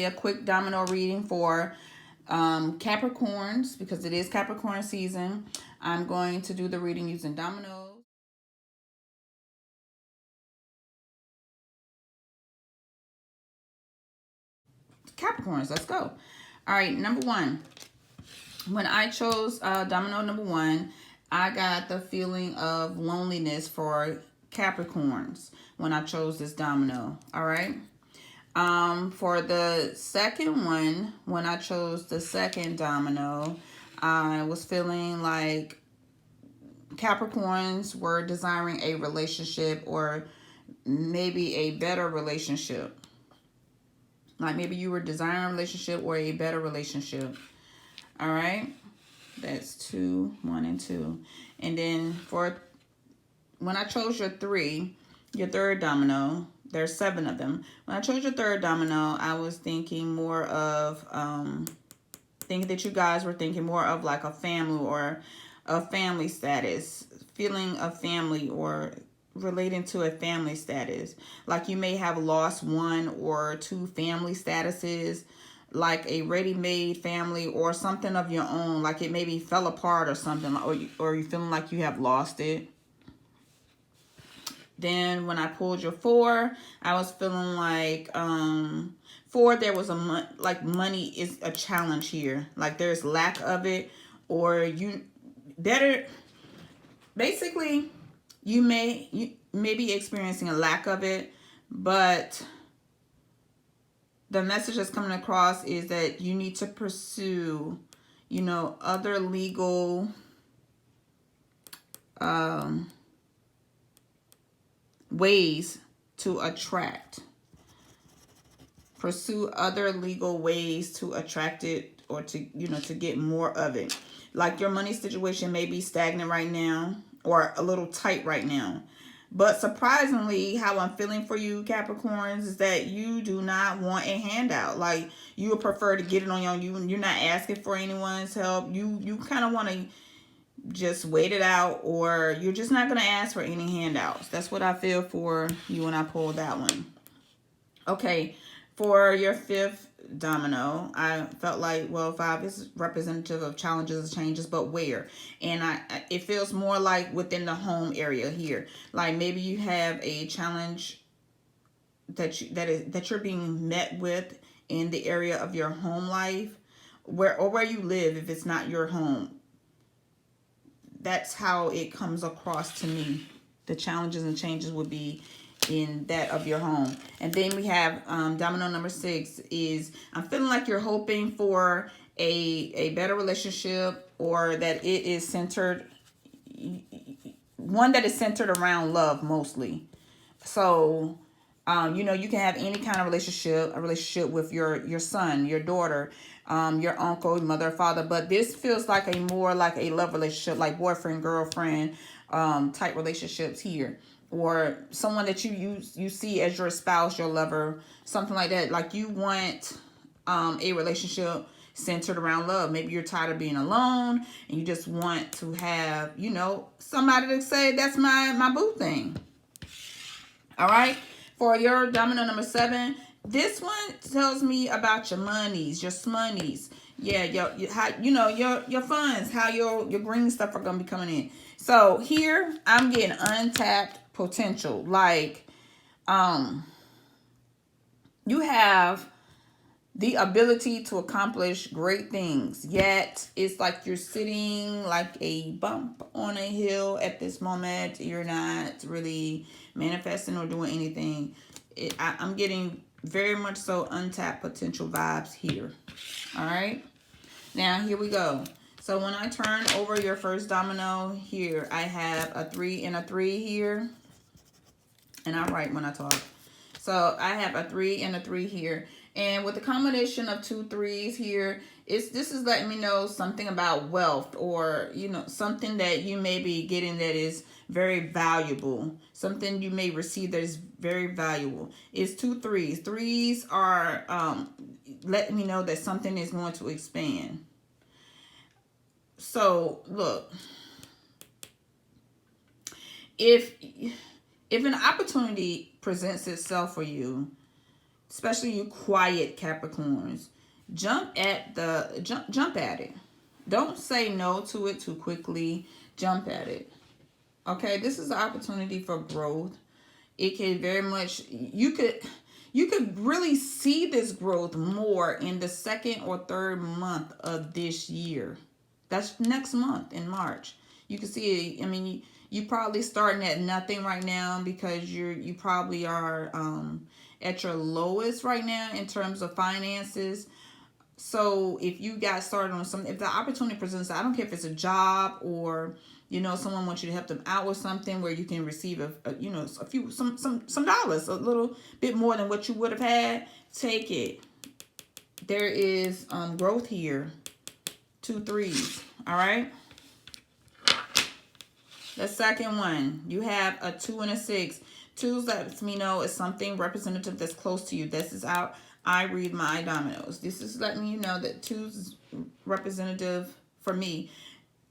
a quick domino reading for Capricorns, because it is Capricorn season. I'm going to do the reading using dominoes. Capricorns, let's go. All right, number one. When I chose domino number one, I got the feeling of loneliness for Capricorns when I chose this domino. All right. For the second one, when I chose the second domino, I was feeling like Capricorns were desiring a relationship, or maybe a better relationship. Like maybe you were desiring a relationship or a better relationship. All right. That's 2, 1, and 2. And then for when I chose your third domino, there's 7 of them. When I chose your third domino, I was thinking more of, thinking that you guys were thinking more of like a family, or a family status, feeling of family, or relating to a family status. Like you may have lost 1 or 2 family statuses, like a ready-made family or something of your own, like it maybe fell apart or something, or you feeling like you have lost it. Then when I pulled your 4, I was feeling like 4, there was like money is a challenge here, like there's lack of it, or you better basically you may be experiencing a lack of it, but the message that's coming across is that you need to pursue, other legal ways to attract. Pursue other legal ways to attract it, or to, to get more of it. Like your money situation may be stagnant right now, or a little tight right now. But surprisingly, how I'm feeling for you, Capricorns, is that you do not want a handout. Like you would prefer to get it on your own. You're not asking for anyone's help. You kind of want to just wait it out, or you're just not going to ask for any handouts. That's what I feel for you when I pulled that one. Okay, for your 5th domino, I felt like, well, 5 is representative of challenges and changes, but where? And it feels more like within the home area here. Like maybe you have a challenge that you're being met with in the area of your home life, where you live, if it's not your home. That's how it comes across to me. The challenges and changes would be in that of your home. And then we have domino number 6 is, I'm feeling like you're hoping for a better relationship, or that it is centered, one that is centered around love mostly. So you can have any kind of relationship, a relationship with your son, your daughter, your uncle, mother, father. But this feels like more like a love relationship, like boyfriend, girlfriend type relationships here, or someone that you see as your spouse, your lover, something like that. Like you want a relationship centered around love. Maybe you're tired of being alone and you just want to have, somebody to say, that's my boo thing. All right. For your domino number 7, this one tells me about your monies, your smoney's. Yeah, your funds, how your green stuff are gonna be coming in. So here I'm getting untapped potential. Like you have the ability to accomplish great things, yet it's like you're sitting like a bump on a hill at this moment. You're not really manifesting or doing anything. I'm getting very much so untapped potential vibes here. All right, now here we go. So when I turn over your first domino here, I have a 3 and a 3 here, and I write when I talk. So I have a 3 and a 3 here. And with the combination of 2 3s here, this is letting me know something about wealth, or something that you may be getting that is very valuable. Something you may receive that is very valuable. It's 2 3s. 3s are letting me know that something is going to expand. So look, if an opportunity presents itself for you, especially you quiet Capricorns. Jump at it. Don't say no to it too quickly. Jump at it. Okay, this is an opportunity for growth. It can very much, you could really see this growth more in the second or third month of this year. That's next month in March. You can see it. I mean, you probably starting at nothing right now because you probably are at your lowest right now in terms of finances. So if you got started on something, if the opportunity presents, I don't care if it's a job or someone wants you to help them out with something where you can receive a few some dollars, a little bit more than what you would have had. Take it. There is growth here. 2 3s. All right. The second one, you have a 2 and a 6. 2s lets me know it's something representative that's close to you. This is how I read my dominoes. This is letting you know that 2s is representative for me,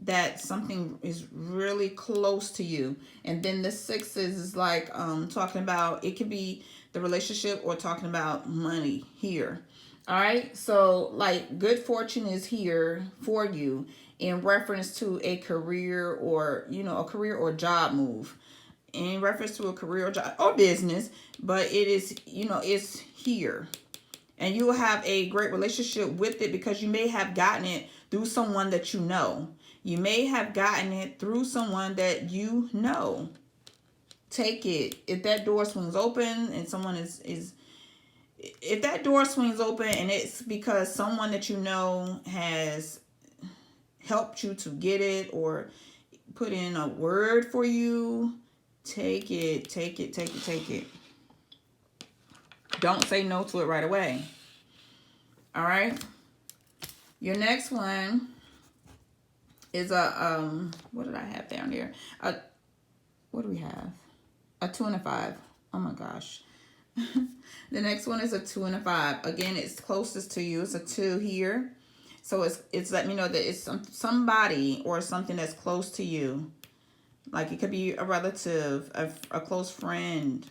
that something is really close to you. And then the 6s is like talking about, it could be the relationship or talking about money here. All right, so like good fortune is here for you in reference to a career or a career or job move, in reference to a career or job or business, but it is it's here, and you will have a great relationship with it because you may have gotten it through someone that you know. You may have gotten it through someone that you know. Take it. If that door swings open and someone if that door swings open and it's because someone that you know has helped you to get it or put in a word for you, take it, take it, take it, take it. Don't say no to it right away. All right. Your next one is a what did I have down here? What do we have? A 2 and a 5. Oh my gosh. The next one is a 2 and a 5. Again, it's closest to you. It's a 2 here. So it's letting me know that it's somebody or something that's close to you. Like it could be a relative, a close friend.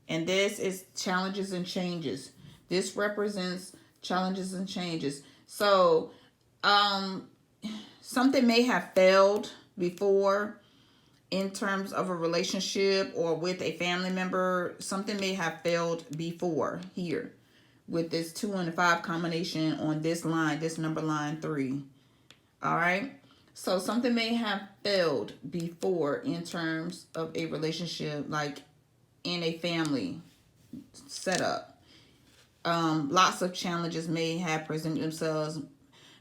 And this is challenges and changes. This represents challenges and changes. So something may have failed before in terms of a relationship or with a family member. Something may have failed before here with this 2 and a 5 combination on this line, this number line 3. All right. So something may have failed before in terms of a relationship, like in a family setup. Lots of challenges may have presented themselves,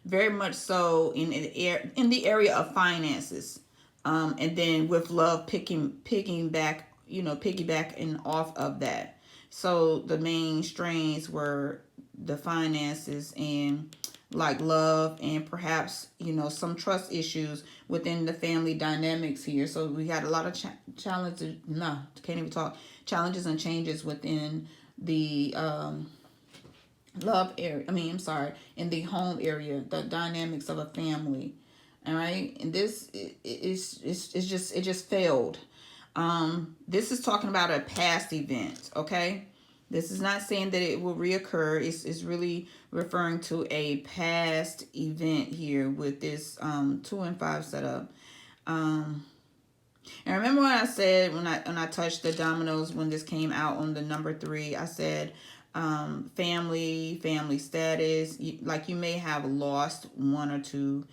very much so in the area of finances. And then with love piggybacking off of that. So the main strains were the finances and like love and perhaps, some trust issues within the family dynamics here. So we had a lot of challenges. No, can't even talk. Challenges and changes within the love area. In the home area, the dynamics of a family. All right, and this it just failed. This is talking about a past event. Okay, this is not saying that it will reoccur. It's really referring to a past event here with this 2 and 5 setup. And remember what I said when I touched the dominoes when this came out on the number 3. I said family status. Like you may have lost one or two,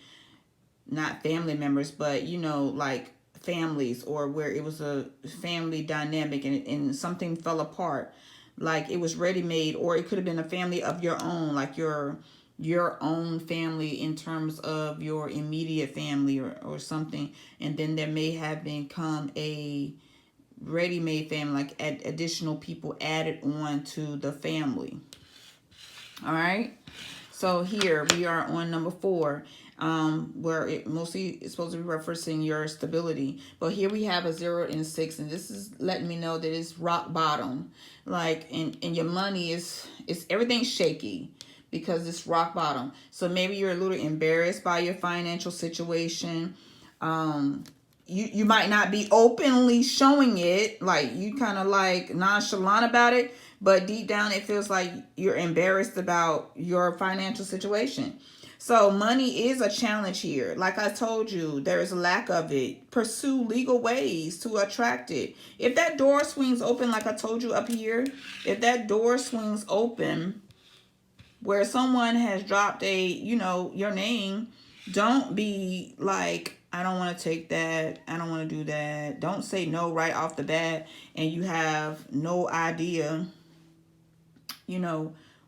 not family members, but like families, or where it was a family dynamic and something fell apart, like it was ready made, or it could have been a family of your own, like your own family in terms of your immediate family or something, and then there may have become a ready-made family, like additional people added on to the family. All right, so here we are on number 4, where it mostly is supposed to be referencing your stability. But here we have a 0 and a 6, and this is letting me know that it's rock bottom. Like, and your money is everything's shaky because it's rock bottom. So maybe you're a little embarrassed by your financial situation. You might not be openly showing it, like you kind of like nonchalant about it, but deep down it feels like you're embarrassed about your financial situation. So money is a challenge here. Like I told you, there is a lack of it. Pursue legal ways to attract it. If that door swings open, like I told you up here, if that door swings open where someone has dropped a, your name, don't be like, I don't want to take that. I don't want to do that. Don't say no right off the bat and you have no idea,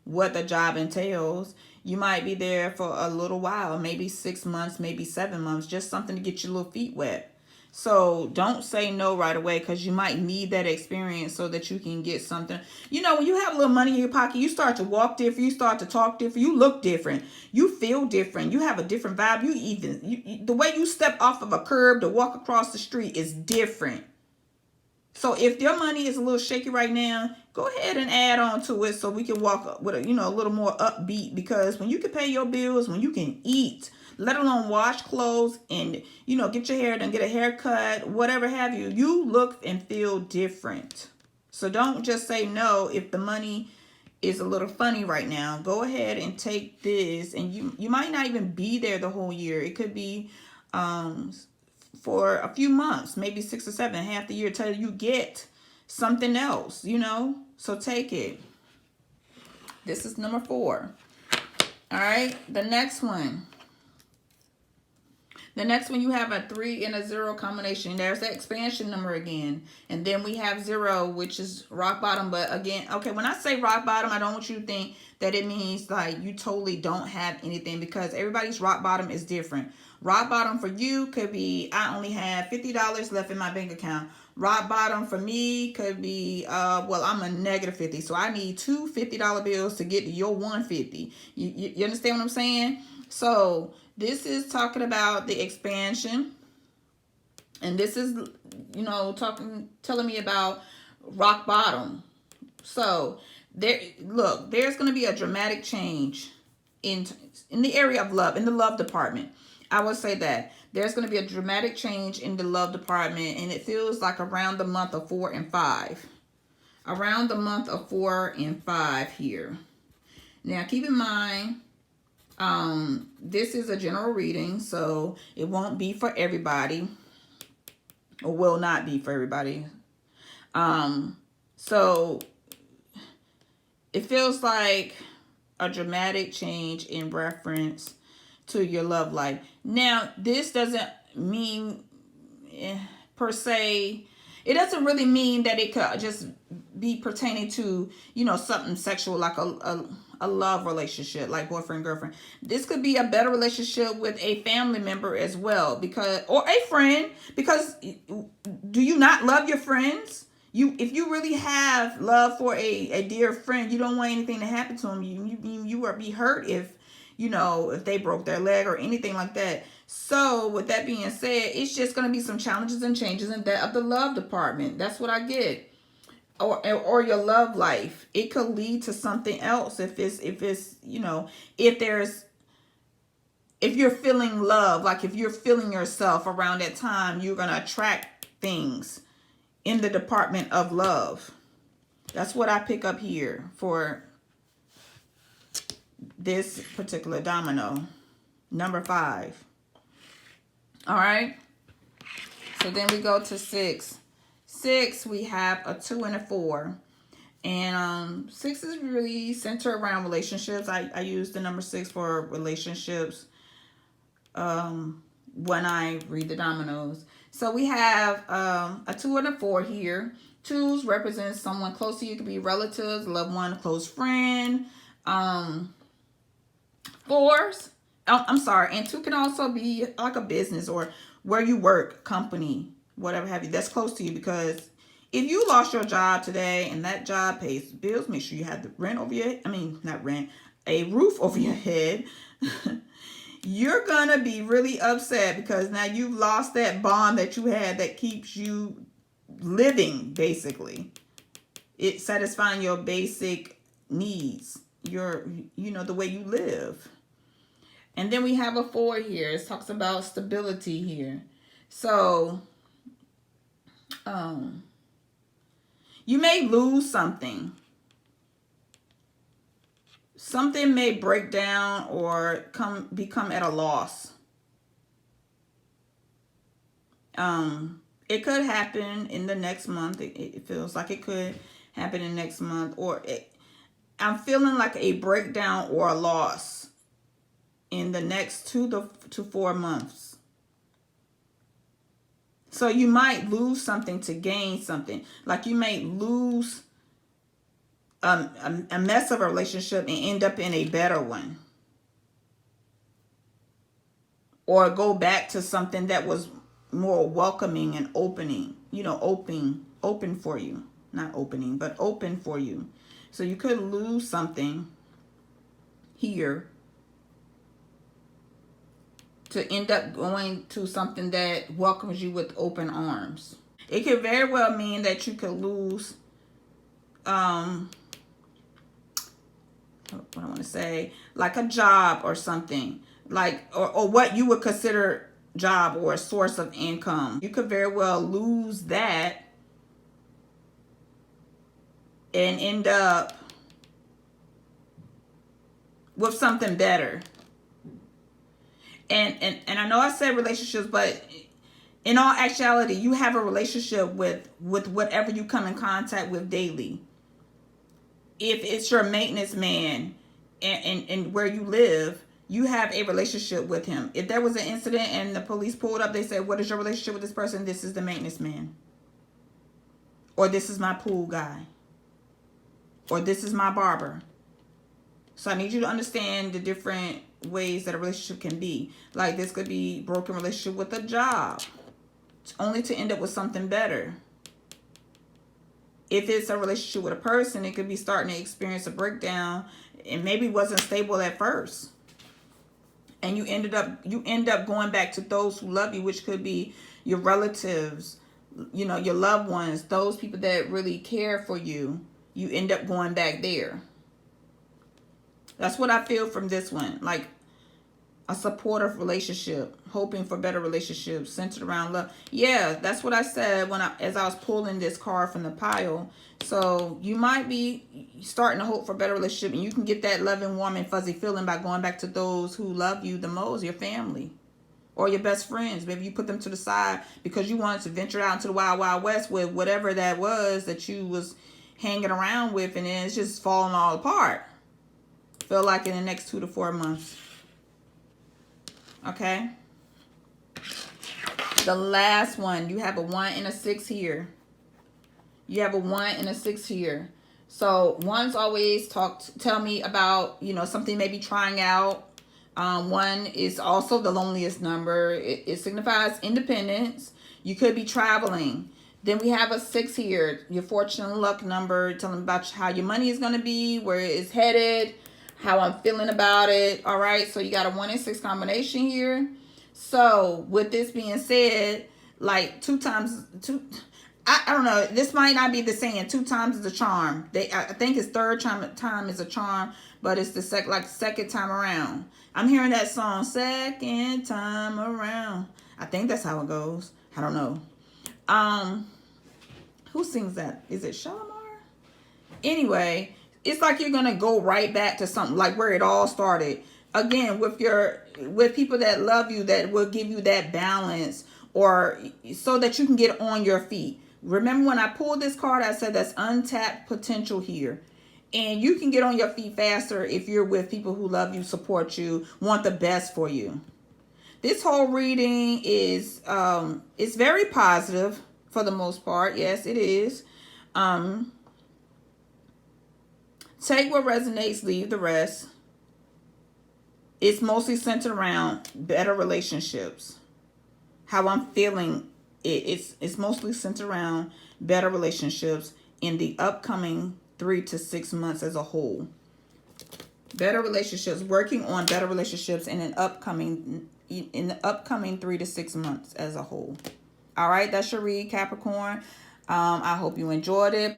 what the job entails. You might be there for a little while, maybe 6 months, maybe 7 months, just something to get your little feet wet. So don't say no right away, because you might need that experience so that you can get something. When you have a little money in your pocket, you start to walk different, you start to talk different, you look different, you feel different, you have a different vibe. The way you step off of a curb to walk across the street is different. So if your money is a little shaky right now, go ahead and add on to it so we can walk with a little more upbeat. Because when you can pay your bills, when you can eat, let alone wash clothes and get your hair done, get a haircut, whatever have you, you look and feel different. So don't just say no if the money is a little funny right now. Go ahead and take this, and you might not even be there the whole year. It could be for a few months, maybe 6 or 7, half the year, till you get something else, so take it. This is number 4. All right, the next one, you have a 3 and a 0 combination. There's that expansion number again. And then we have 0, which is rock bottom. But again, okay, when I say rock bottom, I don't want you to think that it means like you totally don't have anything, because everybody's rock bottom is different. Rock bottom for you could be, I only have $50 left in my bank account. Rock bottom for me could be, I'm a negative 50. So I need two $50 bills to get to your 150. You understand what I'm saying? So this is talking about the expansion. And this is, telling me about rock bottom. So there's going to be a dramatic change in the area of love, in the love department. I would say that there's going to be a dramatic change in the love department, and it feels like around the month of 4 and 5. Around the month of 4 and 5 here. Now, keep in mind, this is a general reading, so it won't be for everybody, or will not be for everybody. So it feels like a dramatic change in reference to your love life. Now, this doesn't mean per se, it doesn't really mean that it could just be pertaining to, something sexual, like a love relationship, like boyfriend, girlfriend. This could be a better relationship with a family member as well, or a friend, because do you not love your friends? If you really have love for a dear friend, you don't want anything to happen to them. You would be hurt if they broke their leg or anything like that. So with that being said, it's just going to be some challenges and changes in that of the love department. That's what I get. Or your love life. It could lead to something else if you're feeling love, like if you're feeling yourself around that time, you're going to attract things in the department of love. That's what I pick up here for this particular domino, number 5. All right. So then we go to 6. 6, we have a 2 and a 4. And 6 is really centered around relationships. I use the number 6 for relationships when I read the dominoes. So we have a 2 and a 4 here. 2s represent someone close to you. It could be relatives, loved one, close friend. 4s, and 2 can also be like a business or where you work, company, whatever have you, that's close to you. Because if you lost your job today and that job pays bills, make sure you have the a roof over your head. You're gonna be really upset, because now you've lost that bond that you had that keeps you living, basically. It's satisfying your basic needs, the way you live. And then we have a 4 here. It talks about stability here. So, you may lose something. something may break down or become at a loss. It could happen in the next month. It feels like it could happen in next month, or I'm feeling like a breakdown or a loss in the next 2 to 4 months. So you might lose something to gain something. Like you may lose a mess of a relationship and end up in a better one. Or go back to something that was more welcoming and opening, open for you. Not opening, but open for you. So you could lose something here to end up going to something that welcomes you with open arms. It could very well mean that you could lose, what I want to say, like a job or something, like, or what you would consider job or a source of income. You could very well lose that and end up with something better. And I know I said relationships, but in all actuality, you have a relationship with whatever you come in contact with daily. If it's your maintenance man and where you live, you have a relationship with him. If there was an incident and the police pulled up, they said, what is your relationship with this person? This is the maintenance man. Or this is my pool guy. Or this is my barber. So I need you to understand the different ways that a relationship can be. Like this could be broken relationship with a job, only to end up with something better. If it's a relationship with a person, it could be starting to experience a breakdown and maybe wasn't stable at first. And you end up going back to those who love you, which could be your relatives, your loved ones, those people that really care for you. You end up going back there. That's what I feel from this one. Like a supportive relationship, hoping for better relationships centered around love. Yeah, that's what I said as I was pulling this card from the pile. So you might be starting to hope for a better relationship, and you can get that loving, warm, and fuzzy feeling by going back to those who love you the most, your family or your best friends. Maybe you put them to the side because you wanted to venture out into the wild, wild west with whatever that was that you was hanging around with, and then it's just falling all apart. Feel like in the next 2 to 4 months. Okay. The last one, you have a 1 and a 6 here. You have a 1 and a 6 here. So ones always tell me about, something maybe trying out. 1 is also the loneliest number. It signifies independence. You could be traveling. Then we have a 6 here, your fortune and luck number, telling about how your money is going to be, where it's headed, how I'm feeling about it. All right. So you got a 1 and 6 combination here. So with this being said, like 2 times 2, I don't know. This might not be the saying 2 times is a charm. I think it's third time is a charm, but it's the second time around. I'm hearing that song, second time around. I think that's how it goes. I don't know. Who sings that? Is it Shalimar? Anyway, it's like you're gonna go right back to something like where it all started. Again, with people that love you, that will give you that balance, or so that you can get on your feet. Remember when I pulled this card, I said that's untapped potential here. And you can get on your feet faster if you're with people who love you, support you, want the best for you. This whole reading is it's very positive for the most part. Yes, it is. Take what resonates, leave the rest. It's mostly centered around better relationships. How I'm feeling, it's mostly centered around better relationships in the upcoming 3 to 6 months as a whole. Better relationships, working on better relationships in the upcoming 3 to 6 months as a whole. All right, that's your read, Capricorn. I hope you enjoyed it.